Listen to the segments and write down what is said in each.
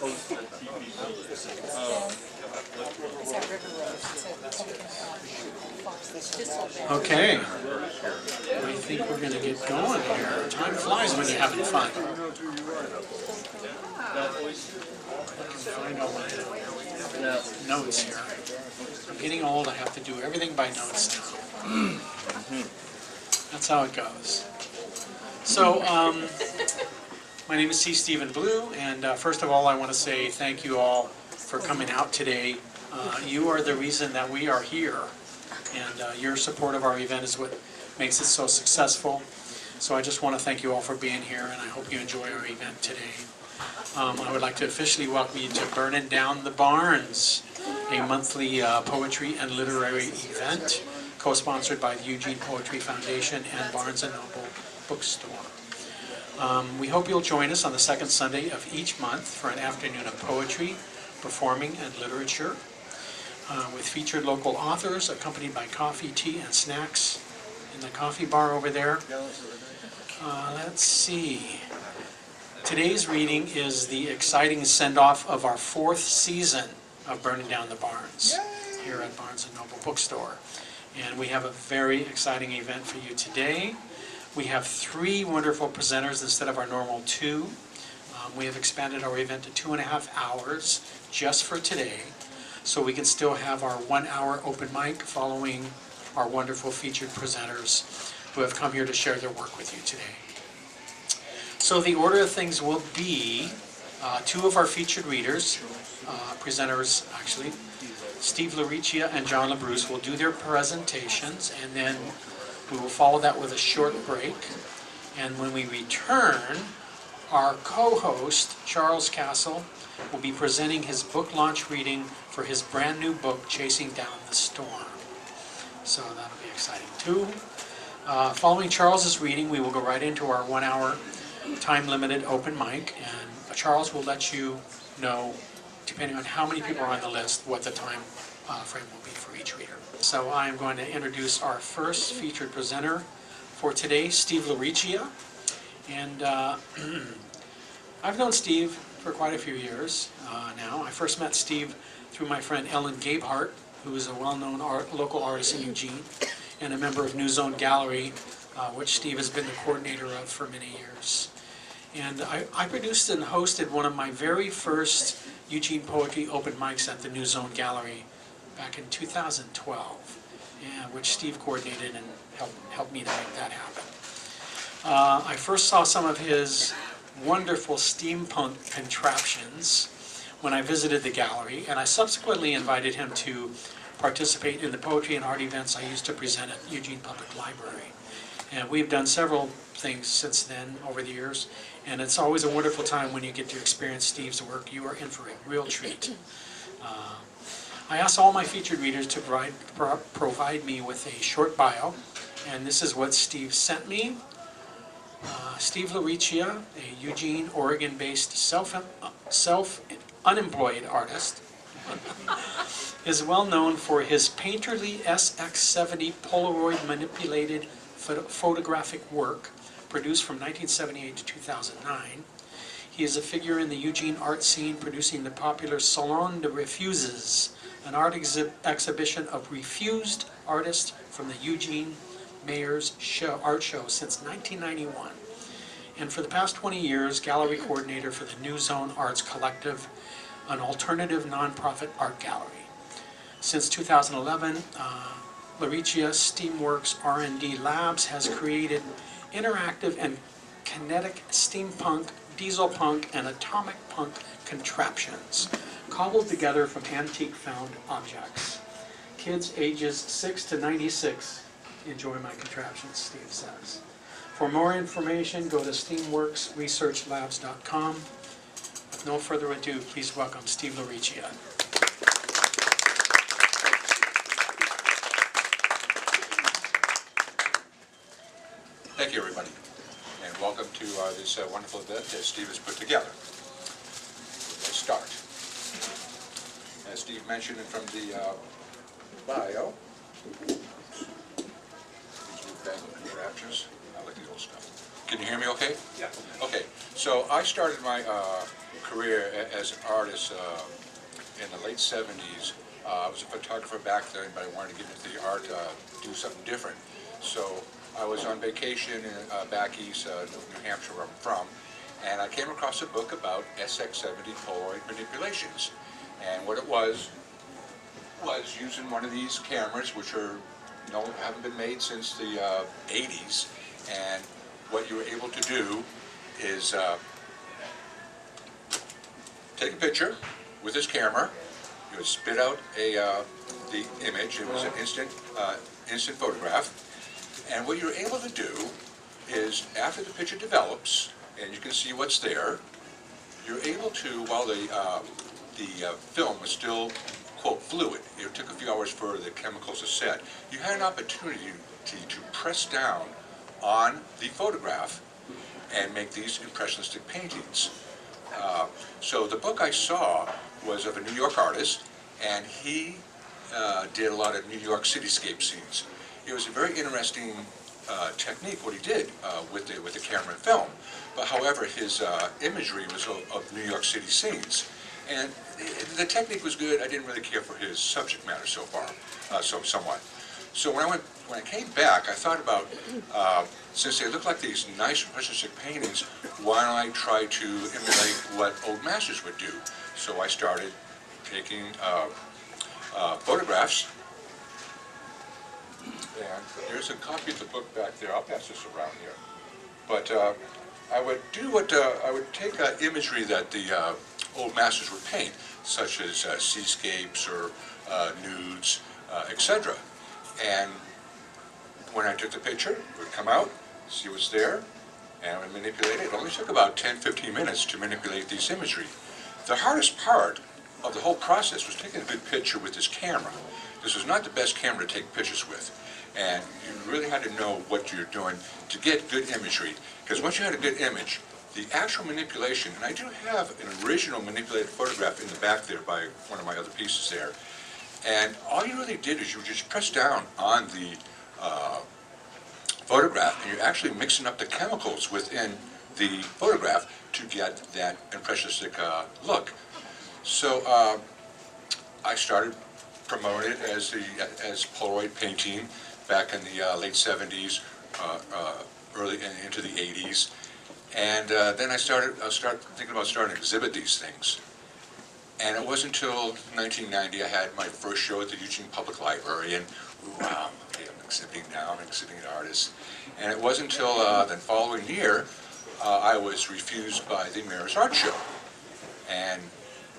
Okay, I think we're going to get going here. Time flies when you're having fun. Find all my notes here. I'm getting old, I have to do everything by notes now. That's how it goes. So, my name is C. Stephen Blue, and first of all, I want to say thank you all for coming out today. You are the reason that we are here, and your support of our event is what makes it so successful. So I just want to thank you all for being here, and I hope you enjoy our event today. I would like to officially welcome you to Burnin Down the Barnes, a monthly poetry and literary event co-sponsored by the Eugene Poetry Foundation and Barnes Noble Bookstore. We hope you'll join us on the second Sunday of each month for an afternoon of poetry, performing, and literature, with featured local authors accompanied by coffee, tea, and snacks in the coffee bar over there. Let's see. Today's reading is the exciting send-off of our 4th season of Burnin Down the Barnes here at Barnes Noble Bookstore. And we have a very exciting event for you today. We have 3 wonderful presenters instead of our normal 2. We have expanded our event to 2.5 hours just for today, so we can still have our 1-hour open mic following our wonderful featured presenters who have come here to share their work with you today. So the order of things will be 2 of our featured readers, presenters actually, Steve Riccia and John Labrousse will do their presentations, and then we will follow that with a short break. And when we return, our co-host, Charles Castle, will be presenting his book launch reading for his brand new book, Chasing Down the Storm. So that'll be exciting too. Following Charles's reading, we will go right into our 1-hour time-limited open mic, and Charles will let you know, depending on how many people are on the list, what the time frame will be for each reader. So I am going to introduce our first featured presenter for today, Steve Riccia. And I've known Steve for quite a few years now. I first met Steve through my friend Ellen Gabehart, who is a well-known local artist in Eugene and a member of New Zone Gallery, which Steve has been the coordinator of for many years. And I produced and hosted one of my very first Eugene Poetry open mics at the New Zone Gallery back in 2012, which Steve coordinated and helped me to make that happen. I first saw some of his wonderful steampunk contraptions when I visited the gallery, and I subsequently invited him to participate in the poetry and art events I used to present at Eugene Public Library. And we've done several things since then over the years, and it's always a wonderful time when you get to experience Steve's work. You are in for a real treat. I asked all my featured readers to provide me with a short bio, and this is what Steve sent me. Steve Riccia, a Eugene, Oregon-based self-unemployed artist, is well known for his painterly SX70 Polaroid manipulated photographic work produced from 1978 to 2009. He is a figure in the Eugene art scene, producing the popular Salon de Refuses, an art exhibition of refused artists from the Eugene Mayor's art show since 1991. And for the past 20 years, gallery coordinator for the New Zone Arts Collective, an alternative nonprofit art gallery. Since 2011, Riccia Steamworks R&D Labs has created interactive and kinetic steampunk, diesel punk, and atomic punk contraptions, cobbled together from antique found objects. Kids ages 6 to 96 enjoy my contraptions, Steve says. For more information, go to steamworksresearchlabs.com. With no further ado, please welcome Steve Riccia. Thank you, everybody, and welcome to this wonderful event that Steve has put together. Let's start. As Steve mentioned from the bio, these new fangled contraptions. I like the old stuff. Can you hear me okay? Yeah. Okay, so I started my career as an artist in the late 70s. I was a photographer back then, but I wanted to get into the art, do something different. So I was on vacation in, back east, New Hampshire, where I'm from, and I came across a book about SX70 Polaroid manipulations. And what it was using one of these cameras, which are, haven't been made since the 80s, and what you were able to do is take a picture with this camera. You would spit out the image. It was an instant photograph. And what you're able to do is, after the picture develops, and you can see what's there, you're able to, while the film was still, quote, fluid, it took a few hours for the chemicals to set, you had an opportunity to press down on the photograph and make these impressionistic paintings. So the book I saw was of a New York artist, and he did a lot of New York cityscape scenes. It was a very interesting technique, what he did with the camera and film. But however, his imagery was of New York City scenes. And the technique was good. I didn't really care for his subject matter so far, somewhat. So when I came back, I thought about, since they look like these nice impressionistic paintings, why don't I try to emulate what old masters would do? So I started taking photographs. And there's a copy of the book back there. I'll pass this around here. But I would do I would take imagery that the old masters would paint, such as seascapes or nudes, etc. And when I took the picture, it would come out, see what's there, and I would manipulate it. It only took about 10-15 minutes to manipulate these imagery. The hardest part of the whole process was taking a good picture with this camera. This was not the best camera to take pictures with. And you really had to know what you're doing to get good imagery. Because once you had a good image, the actual manipulation, and I do have an original manipulated photograph in the back there by one of my other pieces there, and all you really did is you just press down on the photograph, and you're actually mixing up the chemicals within the photograph to get that impressionistic look. So I started promoting it as Polaroid painting back in the late 70s, early into the 80s, and then I started thinking about starting to exhibit these things. And it wasn't until 1990 I had my first show at the Eugene Public Library, and wow, okay, I'm exhibiting now, I'm exhibiting artists. And it wasn't until the following year I was refused by the Mayor's Art Show. And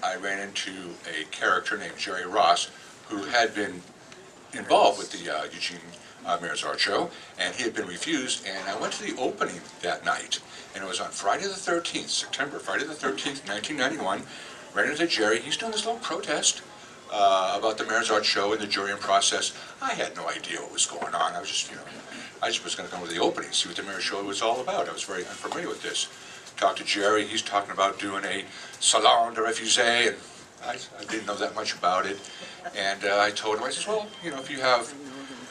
I ran into a character named Jerry Ross, who had been involved with the Eugene Mayor's Art Show, and he had been refused, and I went to the opening that night, and it was on Friday the 13th, Friday the 13th, 1991, ran into Jerry. He's doing this little protest about the Mayor's Art Show and the jurying process. I had no idea what was going on. I was just, I just was going to go to the opening, see what the Mayor's Show was all about. I was very unfamiliar with this. Talked to Jerry. He's talking about doing a salon de refusé, and I didn't know that much about it. And I told him, I said, well, if you have,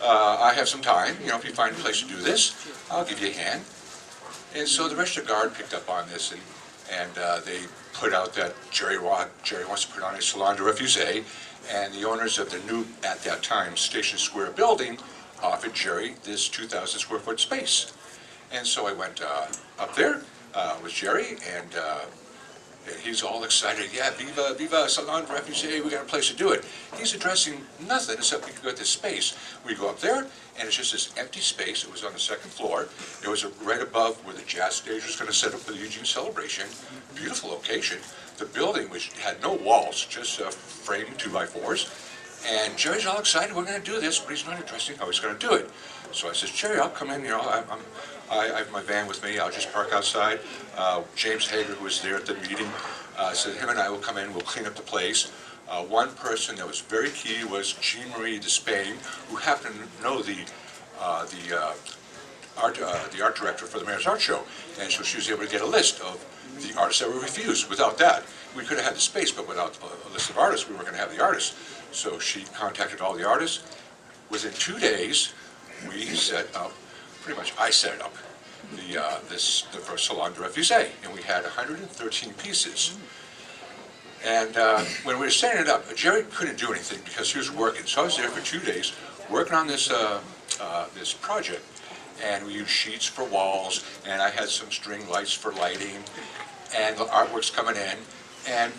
I have some time, if you find a place to do this, I'll give you a hand. And so the register guard picked up on this, and they put out that Jerry wants to put on a salon de refusé, and the owners of the new, at that time, Station Square building offered Jerry this 2,000 square foot space. And so I went up there with Jerry, and he's all excited. Yeah, viva salon de refusé, we got a place to do it. He's addressing nothing except we could go to this space. We go up there, and it's just this empty space. It was on the second floor. It was right above where the jazz stage was going to set up for the Eugene celebration. Beautiful location. The building had no walls, just framed 2x4s. And Jerry's all excited, we're going to do this, but he's not addressing how he's going to do it. So I said, Jerry, I'll come in, I have my van with me, I'll just park outside. James Hager, who was there at the meeting, said him and I will come in, we'll clean up the place. One person that was very key was Jean Marie Despain, who happened to know the art director for the Mayor's Art Show. And so she was able to get a list of the artists that were refused. Without that, we could have had the space, but without a list of artists, we weren't going to have the artists. So she contacted all the artists. Within 2 days, we set up, pretty much I set it up. the first Salon de Refusé, and we had 113 pieces. And when we were setting it up, Jerry couldn't do anything because he was working. So I was there for 2 days working on this this project, and we used sheets for walls, and I had some string lights for lighting, and the artwork's coming in, and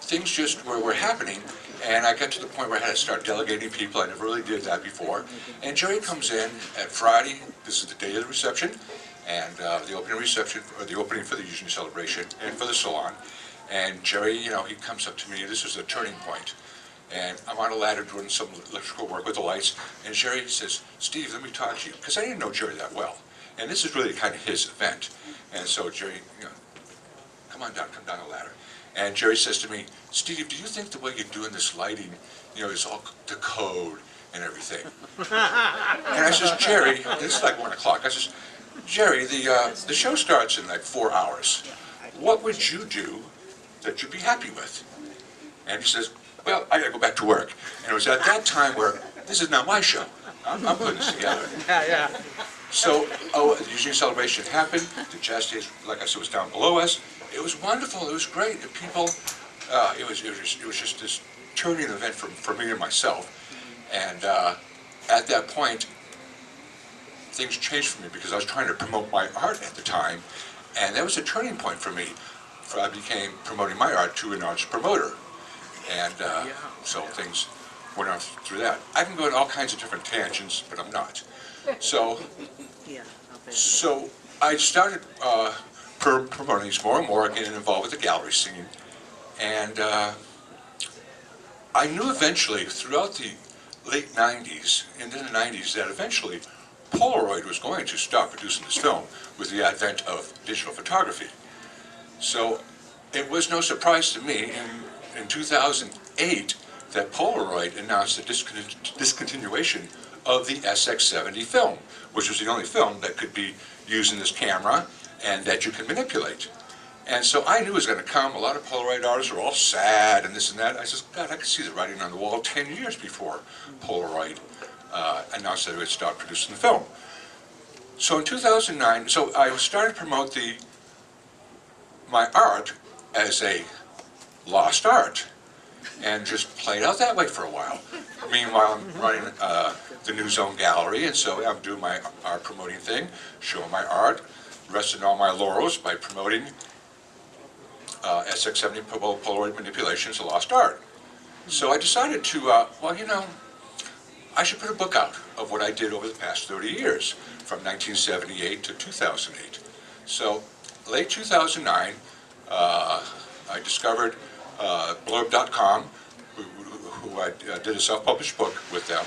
things just were happening. And I got to the point where I had to start delegating people. I never really did that before. And Jerry comes in at Friday. This is the day of the reception, and the opening reception, or the opening for the Eugene celebration, and for the salon. And Jerry, you know, he comes up to me. This is a turning point. And I'm on a ladder doing some electrical work with the lights. And Jerry says, "Steve, let me talk to you," because I didn't know Jerry that well. And this is really kind of his event. And so Jerry, you know, come down the ladder. And Jerry says to me, "Steve, do you think the way you're doing this lighting, you know, is all the code and everything?" And I says, "Jerry," this is like 1 o'clock, I says, "Jerry, the show starts in like 4 hours. What would you do that you'd be happy with?" And he says, "Well, I gotta go back to work." And it was at that time where, this is not my show. I'm putting this together. Yeah. So, the Eugene celebration happened. The jazz stage, like I said, was down below us. It was wonderful. It was great. The people, it was just this turning event for me and myself. And at that point, things changed for me because I was trying to promote my art at the time, and that was a turning point for me. I became promoting my art to an arts promoter, and so things went on through that. I can go in all kinds of different tangents, but I'm not. So I started promoting these more and more, getting involved with the gallery scene, and I knew eventually throughout the late 90s, into the 90s, that eventually Polaroid was going to stop producing this film with the advent of digital photography. So it was no surprise to me in 2008 that Polaroid announced the discontinuation of the SX70 film, which was the only film that could be used in this camera and that you can manipulate. And so I knew it was going to come. A lot of Polaroid artists were all sad and this and that. I said, God, I could see the writing on the wall 10 years before Polaroid announced that it would stop producing the film. So in 2009, so I started to promote my art as a lost art, and just played out that way for a while. Meanwhile, I'm running the New Zone Gallery, and so I'm doing my art promoting thing, showing my art, resting all my laurels by promoting SX70 Polaroid manipulations of lost art. So I decided to, well, you know, I should put a book out of what I did over the past 30 years, from 1978 to 2008. So, late 2009, I discovered Blurb.com, who I did a self-published book with them.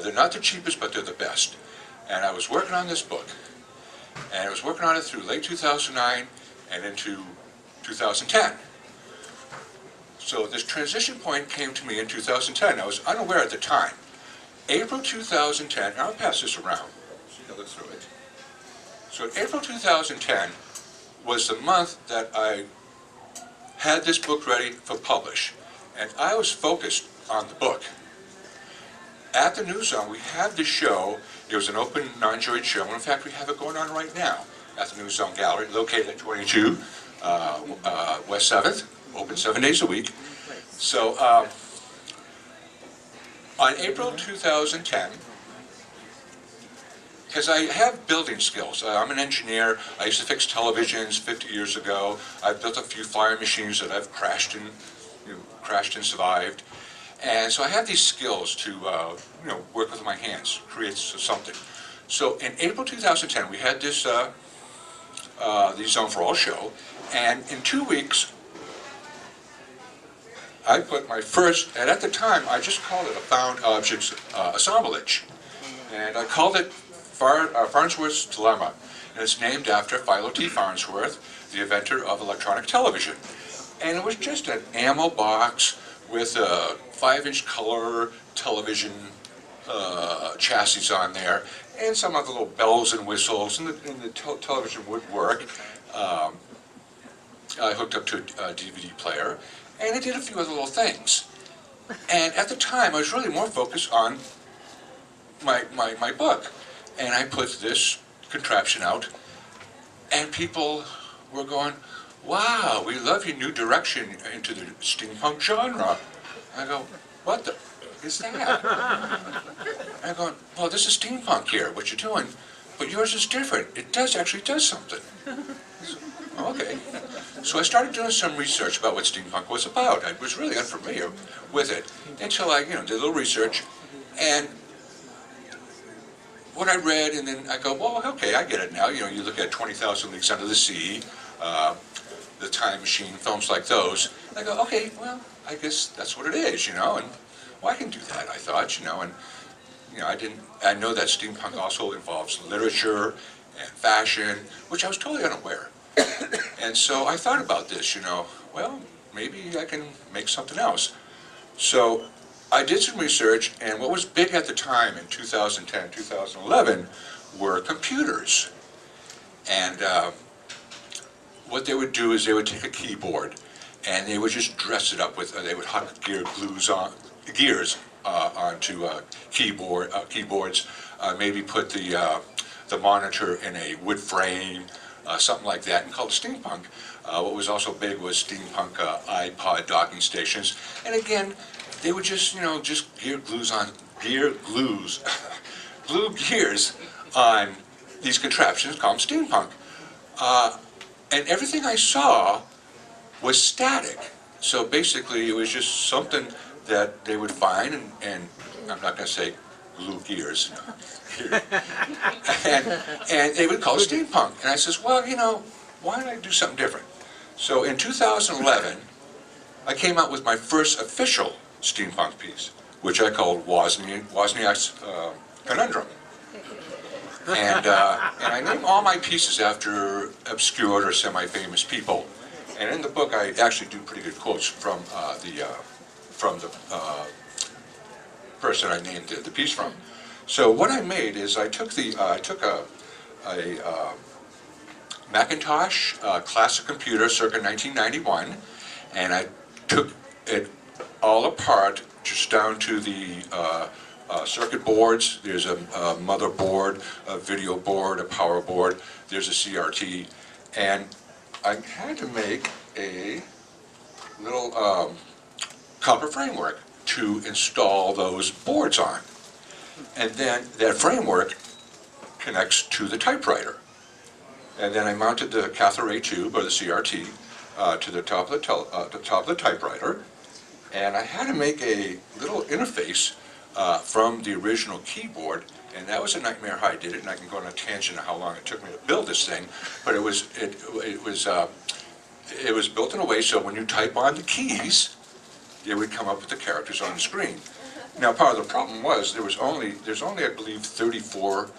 They're not the cheapest, but they're the best. And I was working on this book, and I was working on it through late 2009 and into 2010. So this transition point came to me in 2010. I was unaware at the time. April 2010, and I'll pass this around so you can look through it. So April 2010 was the month that I had this book ready for publish, and I was focused on the book. At the New Zone, we had this show. It was an open, non-juried show, and in fact, we have it going on right now at the New Zone Gallery, located at 22 West 7th, open 7 days a week. So on April 2010, because I have building skills. I'm an engineer. I used to fix televisions 50 years ago. I've built a few flyer machines that I've crashed and survived. And so I have these skills to work with my hands, create something. So in April 2010, we had this the Zone for All show, and in 2 weeks, I put my first, and at the time, I just called it a found objects assemblage. And I called it Farnsworth's Dilemma, and it's named after Philo T. Farnsworth, the inventor of electronic television. And it was just an ammo box with a 5-inch color television chassis on there, and some of the little bells and whistles, and the television would work. I hooked up to a DVD player, and it did a few other little things. And at the time, I was really more focused on my book. and I put this contraption out, and people were going, wow, we love your new direction into the steampunk genre. I go, what the is that? I go, well, this is steampunk here, what you're doing, but yours is different. It actually does something. Okay. So I started doing some research about what steampunk was about. I was really unfamiliar with it until I, did a little research, and what I read, and then I go, well, okay, I get it now. You look at 20,000 Leagues Under the Sea, The Time Machine, films like those. And I go, okay, well, I guess that's what it is, and well, I can do that, I thought, and I know that steampunk also involves literature and fashion, which I was totally unaware. And so I thought about this, well, maybe I can make something else. So I did some research, and what was big at the time in 2010, 2011 were computers. And what they would do is they would take a keyboard, and they would just dress it up with, they would hot gears onto keyboards, maybe put the monitor in a wood frame, something like that, and called steampunk. What was also big was steampunk iPod docking stations, and again, they would just glue gears on these contraptions called steampunk, and everything I saw was static. So basically, it was just something that they would find, and I'm not going to say glue gears, and they would call it steampunk. And I says, well, why don't I do something different? So in 2011, I came out with my first official steampunk piece, which I called Wozniak's Conundrum. And I name all my pieces after obscure or semi-famous people. And in the book, I actually do pretty good quotes from the person I named the piece from. So what I made is I took a Macintosh classic computer circa 1991, and I took it all apart, just down to the circuit boards. There's a motherboard, a video board, a power board. There's a CRT, and I had to make a little copper framework to install those boards on. And then that framework connects to the typewriter. And then I mounted the cathode ray tube, or the CRT, to the top of the typewriter. And I had to make a little interface from the original keyboard, and that was a nightmare how I did it, and I can go on a tangent of how long it took me to build this thing. But it was built in a way so when you type on the keys, it would come up with the characters on the screen. Now, part of the problem was there's only I believe 34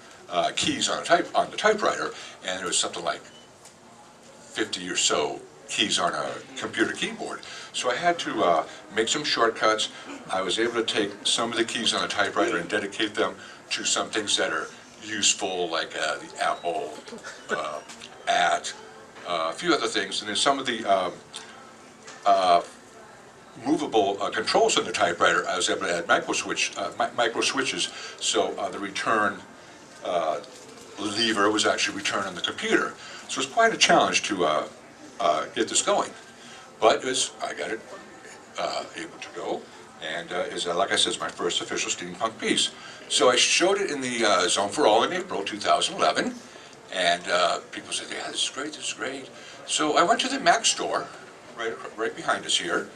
keys on the typewriter, and there was something like 50 or so keys on a computer keyboard. So I had to make some shortcuts. I was able to take some of the keys on the typewriter and dedicate them to some things that are useful, like the Apple, a few other things, and then some of the movable controls on the typewriter. I was able to add micro switches, so the return lever was actually returned on the computer. So it was quite a challenge to get this going, but I got it able to go, and like I said, it's my first official steampunk piece. So I showed it in the Zone for All in April 2011, and people said, yeah, this is great, this is great. So I went to the Mac store, right behind us here,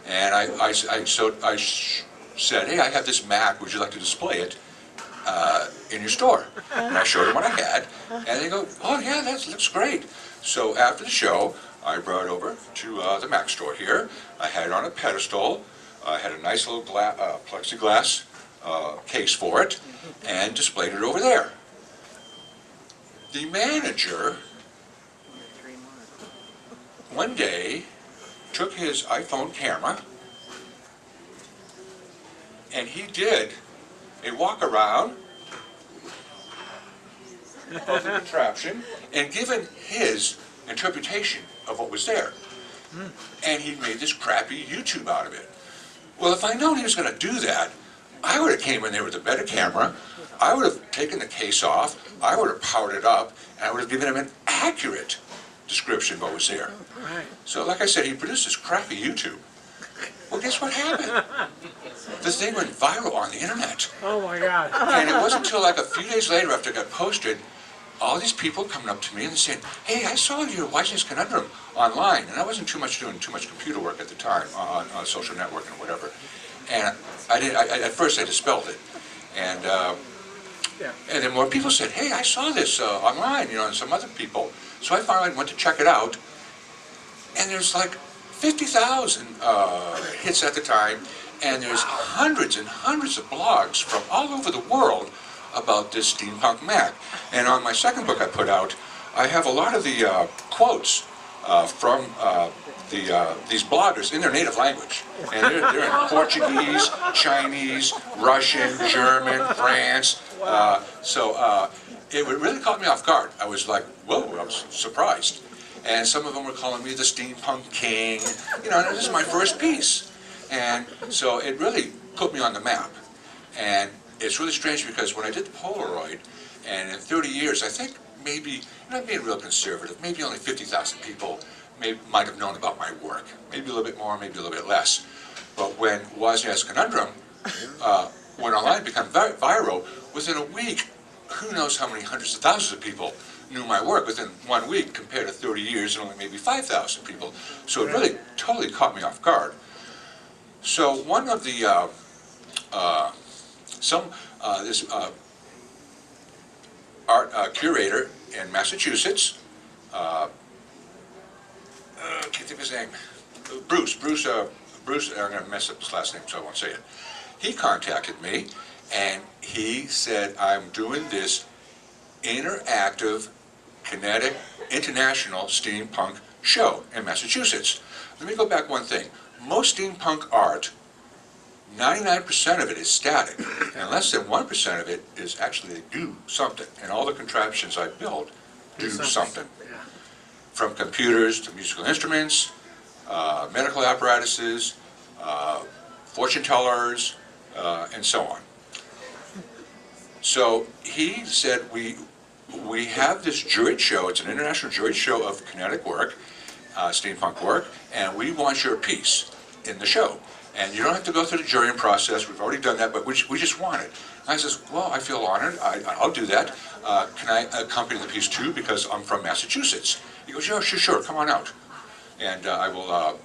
and I said, hey, I have this Mac, would you like to display it in your store? And I showed them what I had, and they go, oh yeah, that looks great. So after the show, I brought it over to the Mac store here. I had it on a pedestal. I had a nice little plexiglass case for it, and displayed it over there. The manager one day took his iPhone camera, and he did a walk around of the contraption and given his interpretation of what was there. And he made this crappy YouTube out of it. Well, if I'd known he was going to do that, I would have came in there with a better camera, I would have taken the case off, I would have powered it up, and I would have given him an accurate description of what was there. Right. So like I said, he produced this crappy YouTube. Well, guess what happened? This thing went viral on the internet. Oh my God. And it wasn't until like a few days later after it got posted, all these people coming up to me and saying, hey, I saw your Weissen's Conundrum online. And I wasn't doing too much computer work at the time on social network and whatever. And at first I dispelled it. And and then more people said, hey, I saw this online, and some other people. So I finally went to check it out. And there's like 50,000 hits at the time. And there's hundreds and hundreds of blogs from all over the world about this steampunk Mac. And on my second book I put out, I have a lot of the quotes from these bloggers in their native language. And they're in Portuguese, Chinese, Russian, German, France. It really caught me off guard. I was like, whoa, I was surprised. And some of them were calling me the Steampunk King. And this is my first piece. And so it really put me on the map. And it's really strange because when I did the Polaroid, and in 30 years, I think maybe, I'm being real conservative, maybe only 50,000 people might have known about my work. Maybe a little bit more, maybe a little bit less. But when Wozniak's Conundrum went online, became viral, within a week, who knows how many hundreds of thousands of people knew my work within 1 week compared to 30 years and only maybe 5,000 people. So it really totally caught me off guard. So one of the, this art curator in Massachusetts, can't think of his name, Bruce, I'm going to mess up his last name so I won't say it. He contacted me and he said, I'm doing this interactive, kinetic, international steampunk show in Massachusetts. Let me go back one thing. Most steampunk art, 99% of it is static, and less than 1% of it is actually they do something. And all the contraptions I build do something. Yeah. From computers to musical instruments, medical apparatuses, fortune tellers, and so on. So he said, we have this juried show, it's an international juried show of kinetic work, steampunk work, and we want your piece in the show. And you don't have to go through the jurying process, we've already done that, but we just want it. And I says, well, I feel honored, I'll do that. Can I accompany the piece too, because I'm from Massachusetts? He goes, yeah, sure, come on out. And I'll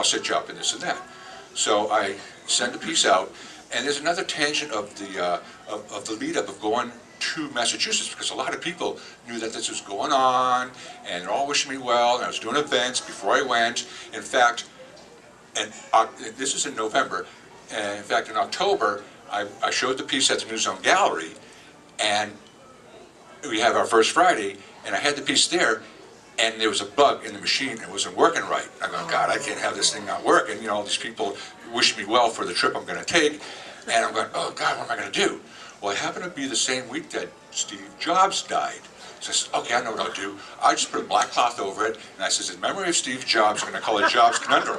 set you up in this and that. So I send the piece out, and there's another tangent of the lead up of going to Massachusetts, because a lot of people knew that this was going on, and they're all wishing me well, and I was doing events before I went. In fact, and this is in November, and in fact in October, I showed the piece at the New Zone Gallery, and we have our first Friday, and I had the piece there, and there was a bug in the machine, it wasn't working right. I'm going, God, I can't have this thing not work, and all these people wish me well for the trip I'm going to take, and I'm going, oh God, what am I going to do? Well, it happened to be the same week that Steve Jobs died. So I said, okay, I know what I'll do. I just put a black cloth over it, and I says, in memory of Steve Jobs, I'm going to call it Jobs Conundrum.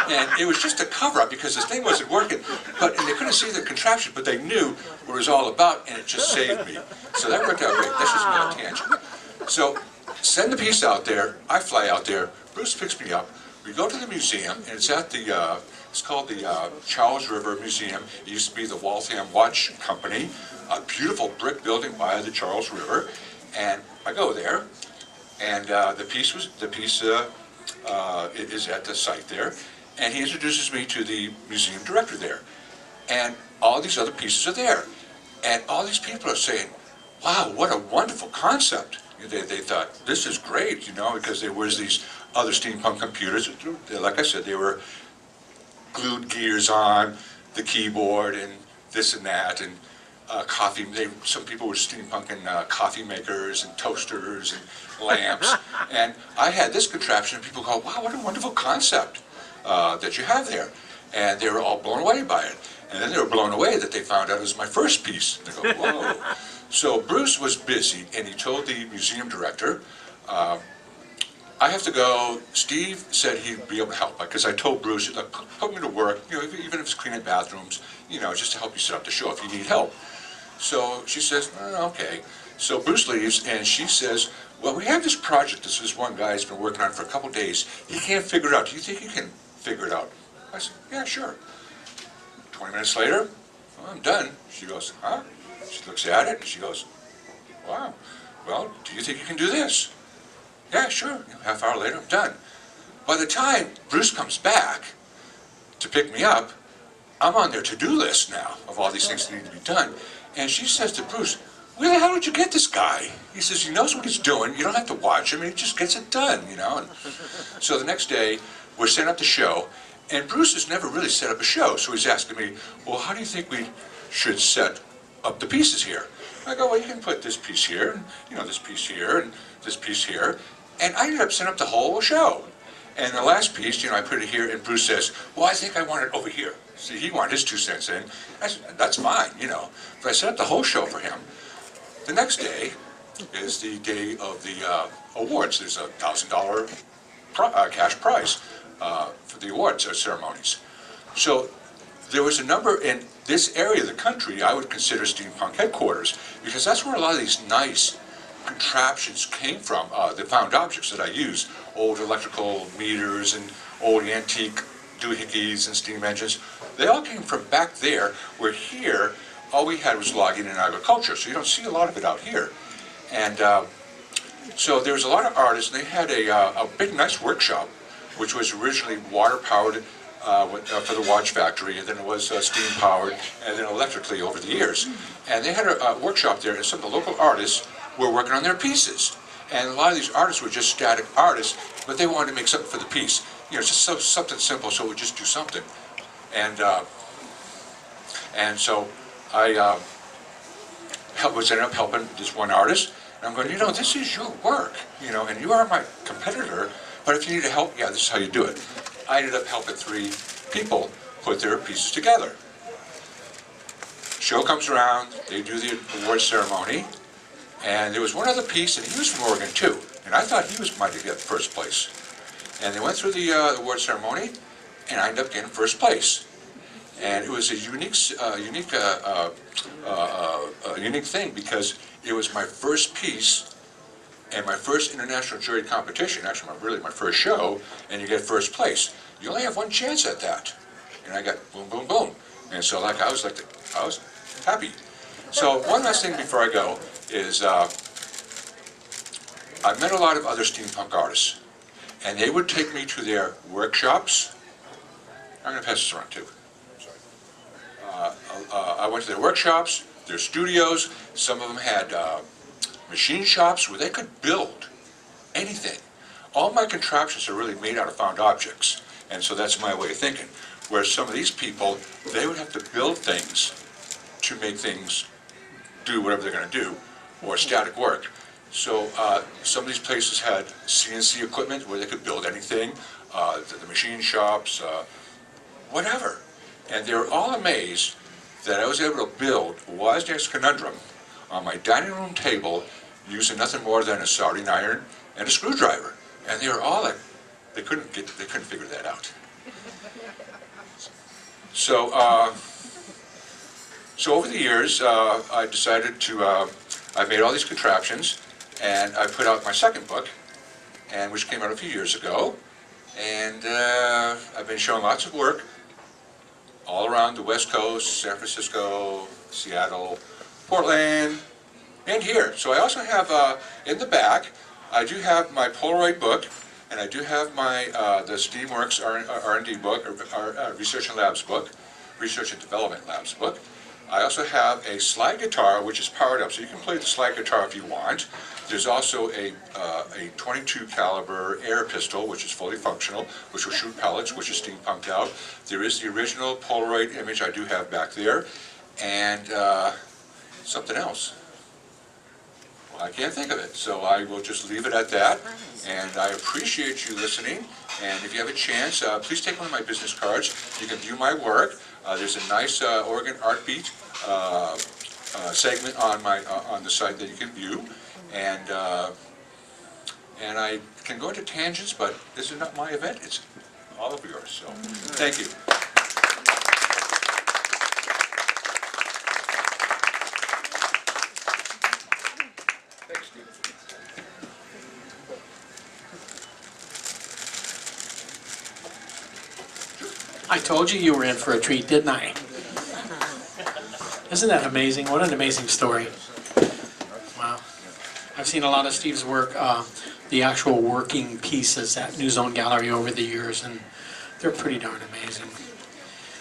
And it was just a cover-up because this thing wasn't working, and they couldn't see the contraption, but they knew what it was all about, and it just saved me. So that worked out great. That's just another tangent. So send the piece out there. I fly out there. Bruce picks me up. We go to the museum, and it's at the, it's called the Charles River Museum. It used to be the Waltham Watch Company, a beautiful brick building by the Charles River. And I go there, and the piece is at the site there, and he introduces me to the museum director there, and all these other pieces are there, and all these people are saying, "Wow, what a wonderful concept!" They thought this is great, because there was these other steampunk computers. Like I said, they were glued gears on the keyboard and this and that, and coffee. Some people were steampunking coffee makers and toasters and lamps. And I had this contraption, and people go, wow, what a wonderful concept that you have there. And they were all blown away by it. And then they were blown away that they found out it was my first piece. They go, whoa. So Bruce was busy, and he told the museum director, I have to go. Steve said he'd be able to help, because I told Bruce, look, put me to work, you know, even if it's cleaning bathrooms, you know, just to help you set up the show if you need help. So she says, okay. So Bruce leaves, and she says, well, we have this project this one guy's been working on for a couple days. He can't figure it out. Do you think he can figure it out? I said, yeah, sure. 20 minutes later, well, I'm done. She goes, huh? She looks at it, and she goes, wow. Well, do you think you can do this? Yeah, sure. Half hour later, I'm done. By the time Bruce comes back to pick me up, I'm on their to-do list now of all these things that need to be done. And she says to Bruce, where the hell did you get this guy? He says he knows what he's doing. You don't have to watch him. He just gets it done, you know. And so the next day, we're setting up the show. And Bruce has never really set up a show. So he's asking me, well, how do you think we should set up the pieces here? I go, well, you can put this piece here, and, you know, this piece here, and this piece here. And I ended up setting up the whole show. And the last piece, you know, I put it here, and Bruce says, well, I think I want it over here. See, he wanted his 2 cents in. I said, that's fine, you know. But I set up the whole show for him. The next day is the day of the awards. There's a $1,000 cash prize for the awards ceremonies. So there was a number in this area of the country I would consider steampunk headquarters, because that's where a lot of these nice contraptions came from, the found objects that I use, old electrical meters and old antique doohickeys and steam engines. They all came from back there, where here, all we had was logging and agriculture, so you don't see a lot of it out here. And so there was a lot of artists, and they had a big, nice workshop, which was originally water-powered for the watch factory, and then it was steam-powered, and then electrically over the years. And they had a workshop there, and some of the local artists were working on their pieces. And a lot of these artists were just static artists, but they wanted to make something for the piece. You know, just something simple, so it would just do something. And so I ended up helping this one artist, and I'm going, you know, this is your work, you know, and you are my competitor, but if you need help, yeah, this is how you do it. I ended up helping 3 people put their pieces together. Show comes around, they do the award ceremony, and there was one other piece, and he was from Oregon too, and I thought he might get first place. And they went through the award ceremony, and I ended up getting first place. And it was a unique thing, because it was my first piece and my first international jury competition, actually really my first show, and you get first place. You only have one chance at that. And I got boom, boom, boom. And so I was happy. So one last thing before I go is I've met a lot of other steampunk artists, and they would take me to their workshops. I'm going to pass this around too. I went to their workshops, their studios. Some of them had machine shops where they could build anything. All my contraptions are really made out of found objects, and so that's my way of thinking. Whereas some of these people, they would have to build things to make things do whatever they're going to do, or static work. So some of these places had CNC equipment where they could build anything, the machine shops, whatever. And they were all amazed that I was able to build a wise next conundrum on my dining room table using nothing more than a soldering iron and a screwdriver. And they were all like, they couldn't figure that out. So, so over the years, I decided to, I made all these contraptions, and I put out my second book, and which came out a few years ago. And I've been showing lots of work all around the West Coast, San Francisco, Seattle, Portland, and here. So I also have, in the back, I do have my Polaroid book, and I do have my the Steamworks R&D book, or Research and Labs book, Research and Development Labs book. I also have a slide guitar, which is powered up, so you can play the slide guitar if you want. There's also a 22 caliber air pistol, which is fully functional, which will shoot pellets, which is steampunked out. There is the original Polaroid image I do have back there, and something else. Well, I can't think of it, so I will just leave it at that. And I appreciate you listening. And if you have a chance, please take one of my business cards. You can view my work. There's a nice Oregon Art Beat segment on the site that you can view. And And I can go into tangents, but this is not my event, it's all of yours, so thank you. Thanks, Steve. I told you you were in for a treat, didn't I? Isn't that amazing? What an amazing story. Wow. I've seen a lot of Steve's work, the actual working pieces at New Zone Gallery over the years, and they're pretty darn amazing.